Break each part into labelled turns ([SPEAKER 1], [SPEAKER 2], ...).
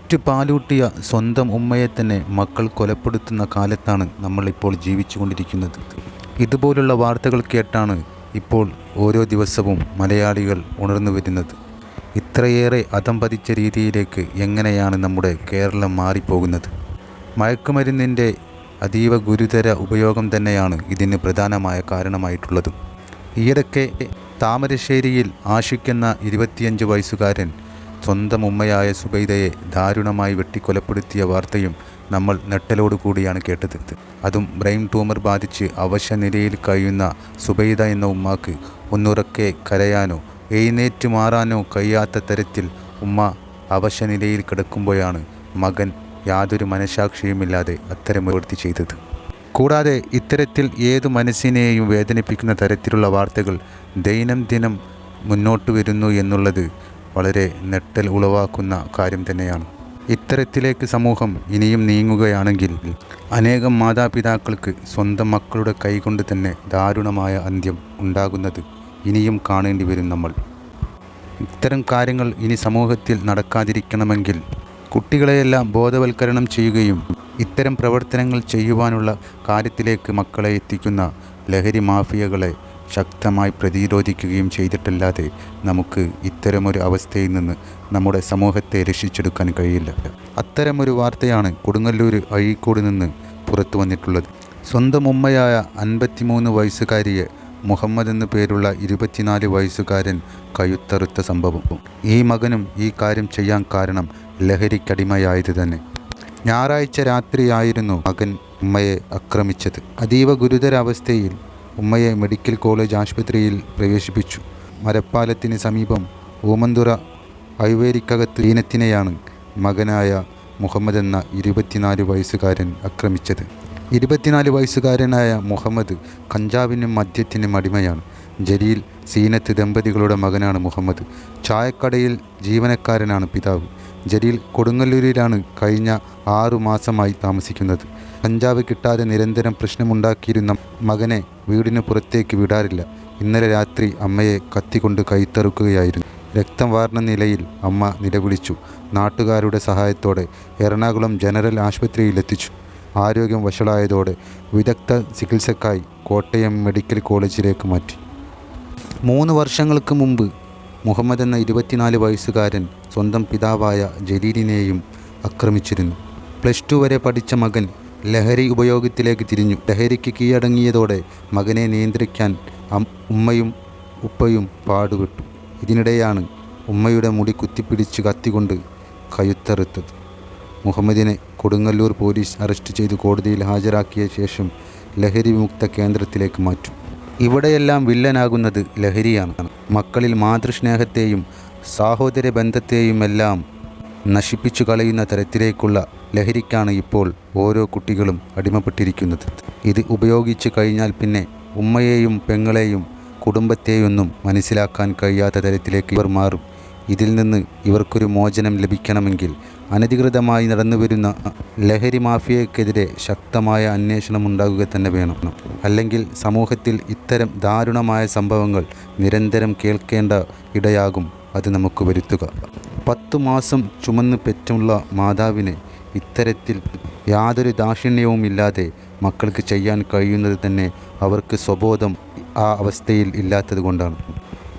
[SPEAKER 1] Pet പാലൂട്ടിയ സ്വന്തം ഉമ്മയെ തന്നെ മക്കൾ കൊലപ്പെടുത്തുന്ന കാലത്താണ് നമ്മളിപ്പോൾ ജീവിച്ചു കൊണ്ടിരിക്കുന്നത്. ഇതുപോലുള്ള വാർത്തകൾ കേട്ടാണ് ഇപ്പോൾ ഓരോ ദിവസവും മലയാളികൾ ഉണർന്നു വരുന്നത്. ഇത്രയേറെ അധംപതിച്ച രീതിയിലേക്ക് എങ്ങനെയാണ് നമ്മുടെ കേരളം മാറിപ്പോകുന്നത്? മയക്കുമരുന്നിൻ്റെ അതീവ ഗുരുതര ഉപയോഗം തന്നെയാണ് ഇതിന് പ്രധാനമായ കാരണമായിട്ടുള്ളത്. ഈയിടയ്ക്ക് താമരശ്ശേരിയിൽ ആഷിഖ് 25 വയസ്സുകാരൻ സ്വന്തം ഉമ്മയായ സുബൈദയെ ദാരുണമായി വെട്ടിക്കൊലപ്പെടുത്തിയ വാർത്തയും നമ്മൾ ഞെട്ടലോടുകൂടിയാണ് കേട്ടത്. അതും ബ്രെയിൻ ട്യൂമർ ബാധിച്ച് അവശനിലയിൽ കഴിയുന്ന സുബൈദ എന്ന ഉമ്മാക്ക് ഒന്നുറക്കെ കരയാനോ എഴുന്നേറ്റ് മാറാനോ കഴിയാത്ത തരത്തിൽ ഉമ്മ അവശനിലയിൽ കിടക്കുമ്പോഴാണ് മകൻ യാതൊരു മനസാക്ഷിയുമില്ലാതെ അത്തരം പ്രവൃത്തി ചെയ്തത്. കൂടാതെ ഇത്തരത്തിൽ ഏതു മനസ്സിനെയും വേദനിപ്പിക്കുന്ന തരത്തിലുള്ള വാർത്തകൾ ദൈനംദിനം മുന്നോട്ട് വരുന്നു എന്നുള്ളത് വളരെ ഞെട്ടൽ ഉളവാക്കുന്ന കാര്യം തന്നെയാണ്. ഇത്തരത്തിലേക്ക് സമൂഹം ഇനിയും നീങ്ങുകയാണെങ്കിൽ അനേകം മാതാപിതാക്കൾക്ക് സ്വന്തം മക്കളുടെ കൈകൊണ്ട് തന്നെ ദാരുണമായ അന്ത്യം ഉണ്ടാകുന്നത് ഇനിയും കാണേണ്ടി വരും. നമ്മൾ ഇത്തരം കാര്യങ്ങൾ ഇനി സമൂഹത്തിൽ നടക്കാതിരിക്കണമെങ്കിൽ കുട്ടികളെയെല്ലാം ബോധവൽക്കരണം ചെയ്യുകയും ഇത്തരം പ്രവർത്തനങ്ങൾ ചെയ്യുവാനുള്ള കാര്യത്തിലേക്ക് മക്കളെ എത്തിക്കുന്ന ലഹരി മാഫിയകളെ ശക്തമായി പ്രതിരോധിക്കുകയും ചെയ്തിട്ടല്ലാതെ നമുക്ക് ഇത്തരമൊരു അവസ്ഥയിൽ നിന്ന് നമ്മുടെ സമൂഹത്തെ രക്ഷിച്ചെടുക്കാൻ കഴിയില്ല. അത്തരമൊരു വാർത്തയാണ് കൊടുങ്ങല്ലൂർ അഴീക്കോട് നിന്ന് പുറത്തു വന്നിട്ടുള്ളത്. സ്വന്തം ഉമ്മയായ 53 വയസ്സുകാരിയെ മുഹമ്മദ് എന്നു പേരുള്ള 24 വയസ്സുകാരൻ കഴുത്തറുത്ത സംഭവം. ഈ മകനും ഈ കാര്യം ചെയ്യാൻ കാരണം ലഹരിക്കടിമയായത് തന്നെ. ഞായറാഴ്ച രാത്രിയായിരുന്നു മകൻ ഉമ്മയെ ആക്രമിച്ചത്. അതീവ ഗുരുതരാവസ്ഥയിൽ ഉമ്മയെ മെഡിക്കൽ കോളേജ് ആശുപത്രിയിൽ പ്രവേശിപ്പിച്ചു. മരപ്പാലത്തിന് സമീപം ഓമന്തുറ ഐവേരിക്കകത്ത് ഈനത്തിനെയാണ് മകനായ മുഹമ്മദ് എന്ന 24 വയസ്സുകാരൻ ആക്രമിച്ചത്. 24 വയസ്സുകാരനായ മുഹമ്മദ് കഞ്ചാവിനും മദ്യത്തിനും അടിമയാണ്. ജലീൽ സീനത്ത് ദമ്പതികളുടെ മകനാണ് മുഹമ്മദ്. ചായക്കടയിൽ ജീവനക്കാരനാണ് പിതാവ്. ജലീൽ കൊടുങ്ങല്ലൂരിലാണ് കഴിഞ്ഞ 6 മാസമായി താമസിക്കുന്നത്. കഞ്ചാവ് കിട്ടാതെ നിരന്തരം പ്രശ്നമുണ്ടാക്കിയിരുന്ന മകനെ വീടിന് പുറത്തേക്ക് വിടാറില്ല. ഇന്നലെ രാത്രി അമ്മയെ കത്തിക്കൊണ്ട് കൈത്തറുക്കുകയായിരുന്നു. രക്തം വാർന്ന നിലയിൽ അമ്മ നിലവിളിച്ചു. നാട്ടുകാരുടെ സഹായത്തോടെ എറണാകുളം ജനറൽ ആശുപത്രിയിലെത്തിച്ചു. ആരോഗ്യം വഷളായതോടെ വിദഗ്ധ ചികിത്സക്കായി കോട്ടയം മെഡിക്കൽ കോളേജിലേക്ക് മാറ്റി. 3 വർഷങ്ങൾക്ക് മുമ്പ് മുഹമ്മദ് എന്ന 24 വയസ്സുകാരൻ സ്വന്തം പിതാവായ ജലീലിനെയും ആക്രമിച്ചിരുന്നു. +2 വരെ പഠിച്ച മകൻ ലഹരി ഉപയോഗത്തിലേക്ക് തിരിഞ്ഞു. ലഹരിക്ക് കീഴടങ്ങിയതോടെ മകനെ നിയന്ത്രിക്കാൻ ഉമ്മയും ഉപ്പയും പാടുപെട്ടു. ഇതിനിടെയാണ് ഉമ്മയുടെ മുടി കുത്തിപ്പിടിച്ച് കത്തിക്കൊണ്ട് കഴുത്തറുത്തത്. മുഹമ്മദിനെ കൊടുങ്ങല്ലൂർ പോലീസ് അറസ്റ്റ് ചെയ്ത് കോടതിയിൽ ഹാജരാക്കിയ ശേഷം ലഹരി വിമുക്ത കേന്ദ്രത്തിലേക്ക് മാറ്റും. ഇവിടെയെല്ലാം വില്ലനാകുന്നത് ലഹരിയാണ്. മക്കളിൽ മാതൃസ്നേഹത്തെയും സഹോദര ബന്ധത്തെയുമെല്ലാം നശിപ്പിച്ചു കളയുന്ന തരത്തിലേക്കുള്ള ലഹരിക്കാണ് ഇപ്പോൾ ഓരോ കുട്ടികളും അടിമപ്പെട്ടിരിക്കുന്നത്. ഇത് ഉപയോഗിച്ച് കഴിഞ്ഞാൽ പിന്നെ ഉമ്മയെയും പെങ്ങളെയും കുടുംബത്തെയൊന്നും മനസ്സിലാക്കാൻ കഴിയാത്ത തരത്തിലേക്ക് ഇവർ മാറും. ഇതിൽ നിന്ന് ഇവർക്കൊരു മോചനം ലഭിക്കണമെങ്കിൽ അനധികൃതമായി നടന്നുവരുന്ന ലഹരി മാഫിയക്കെതിരെ ശക്തമായ അന്വേഷണം ഉണ്ടാകുക തന്നെ വേണം. അല്ലെങ്കിൽ സമൂഹത്തിൽ ഇത്തരം ദാരുണമായ സംഭവങ്ങൾ നിരന്തരം കേൾക്കേണ്ട ഇടയാകും അത് നമുക്ക് വരുത്തുക. 10 മാസം ചുമന്ന് പെറ്റുള്ള മാതാവിനെ ഇത്തരത്തിൽ യാതൊരു ദാക്ഷിണ്യവുമില്ലാതെ മക്കൾക്ക് ചെയ്യാൻ കഴിയുന്നത് തന്നെ അവർക്ക് സ്വബോധം ആ അവസ്ഥയിൽ ഇല്ലാത്തത് കൊണ്ടാണ്.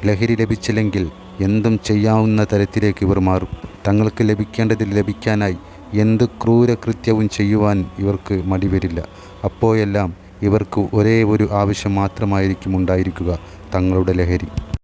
[SPEAKER 1] ലഹരി ലഭിച്ചില്ലെങ്കിൽ എന്തും ചെയ്യാവുന്ന തരത്തിലേക്ക് ഇവർ മാറും. തങ്ങൾക്ക് ലഭിക്കേണ്ടത് ലഭിക്കാനായി എന്ത് ക്രൂരകൃത്യവും ചെയ്യുവാൻ ഇവർക്ക് മടിവരില്ല. അപ്പോഴെല്ലാം ഇവർക്ക് ഒരേ ഒരു ആവശ്യം മാത്രമായിരിക്കും ഉണ്ടായിരിക്കുക, തങ്ങളുടെ ലഹരി.